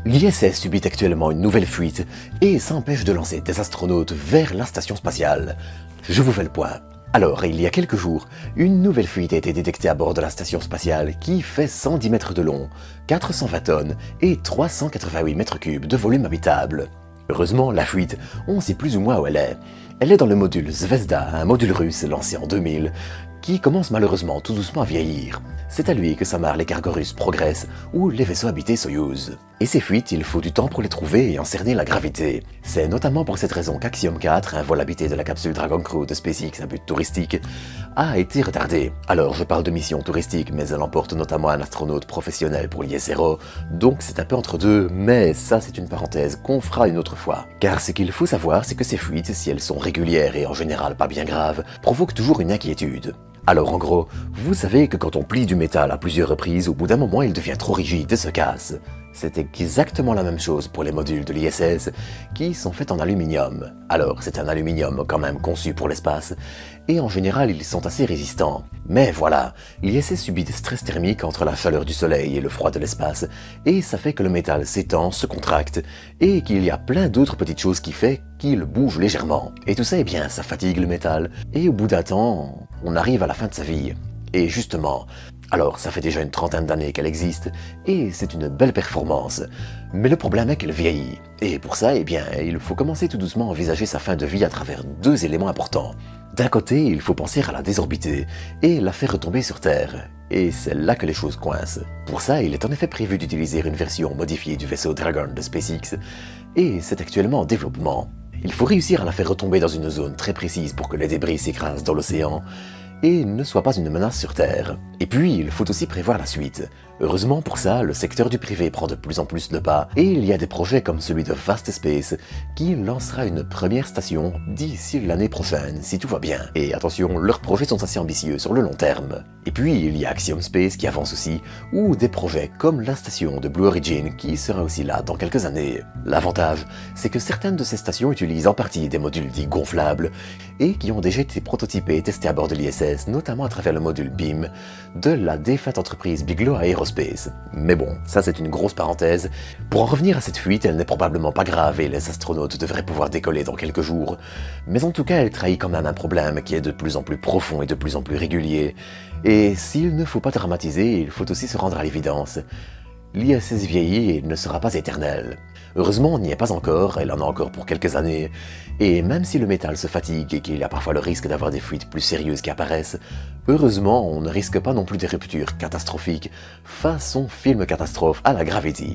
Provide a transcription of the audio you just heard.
L'ISS subit actuellement une nouvelle fuite et s'empêche de lancer des astronautes vers la station spatiale. Je vous fais le point. Alors, il y a quelques jours, une nouvelle fuite a été détectée à bord de la station spatiale qui fait 110 mètres de long, 420 tonnes et 388 mètres cubes de volume habitable. Heureusement, la fuite, on sait plus ou moins où elle est. Elle est dans le module Zvezda, un module russe lancé en 2000, qui commence malheureusement tout doucement à vieillir. C'est à lui que s'amarrent les cargos russes Progress ou les vaisseaux habités Soyouz. Et ces fuites, il faut du temps pour les trouver et en cerner la gravité. C'est notamment pour cette raison qu'Axiom 4, un vol habité de la capsule Dragon Crew de SpaceX à but touristique, a été retardé. Alors je parle de mission touristique, mais elle emporte notamment un astronaute professionnel pour l'ISRO, donc c'est un peu entre deux, mais ça c'est une parenthèse qu'on fera une autre fois. Car ce qu'il faut savoir, c'est que ces fuites, si elles sont régulières et en général pas bien graves, provoquent toujours une inquiétude. Alors en gros, vous savez que quand on plie du métal à plusieurs reprises, au bout d'un moment il devient trop rigide et se casse. C'est exactement la même chose pour les modules de l'ISS qui sont faits en aluminium. Alors c'est un aluminium quand même conçu pour l'espace, et en général ils sont assez résistants. Mais voilà, l'ISS subit des stress thermiques entre la chaleur du soleil et le froid de l'espace, et ça fait que le métal s'étend, se contracte, et qu'il y a plein d'autres petites choses qui fait qu'il bouge légèrement. Et tout ça, eh bien, ça fatigue le métal, et au bout d'un temps, on arrive à la fin de sa vie. Et justement, alors ça fait déjà une trentaine d'années qu'elle existe, et c'est une belle performance. Mais le problème est qu'elle vieillit. Et pour ça, eh bien, il faut commencer tout doucement à envisager sa fin de vie à travers deux éléments importants. D'un côté, il faut penser à la désorbiter et la faire retomber sur Terre. Et c'est là que les choses coincent. Pour ça, il est en effet prévu d'utiliser une version modifiée du vaisseau Dragon de SpaceX, et c'est actuellement en développement. Il faut réussir à la faire retomber dans une zone très précise pour que les débris s'écrasent dans l'océan et ne soient pas une menace sur Terre. Et puis, il faut aussi prévoir la suite. Heureusement pour ça, le secteur du privé prend de plus en plus le pas, et il y a des projets comme celui de Vast Space qui lancera une première station d'ici l'année prochaine, si tout va bien. Et attention, leurs projets sont assez ambitieux sur le long terme. Et puis, il y a Axiom Space qui avance aussi, ou des projets comme la station de Blue Origin qui sera aussi là dans quelques années. L'avantage, c'est que certaines de ces stations utilisent en partie des modules dits gonflables, et qui ont déjà été prototypés et testés à bord de l'ISS, notamment à travers le module BEAM de la défunte entreprise Bigelow Aerospace. Mais bon, ça c'est une grosse parenthèse. Pour en revenir à cette fuite, elle n'est probablement pas grave et les astronautes devraient pouvoir décoller dans quelques jours. Mais en tout cas, elle trahit quand même un problème qui est de plus en plus profond et de plus en plus régulier. Et s'il ne faut pas dramatiser, il faut aussi se rendre à l'évidence. L'ISS vieillit et ne sera pas éternelle. Heureusement, on n'y est pas encore, elle en a encore pour quelques années, et même si le métal se fatigue et qu'il y a parfois le risque d'avoir des fuites plus sérieuses qui apparaissent, heureusement, on ne risque pas non plus des ruptures catastrophiques façon film catastrophe à la Gravity.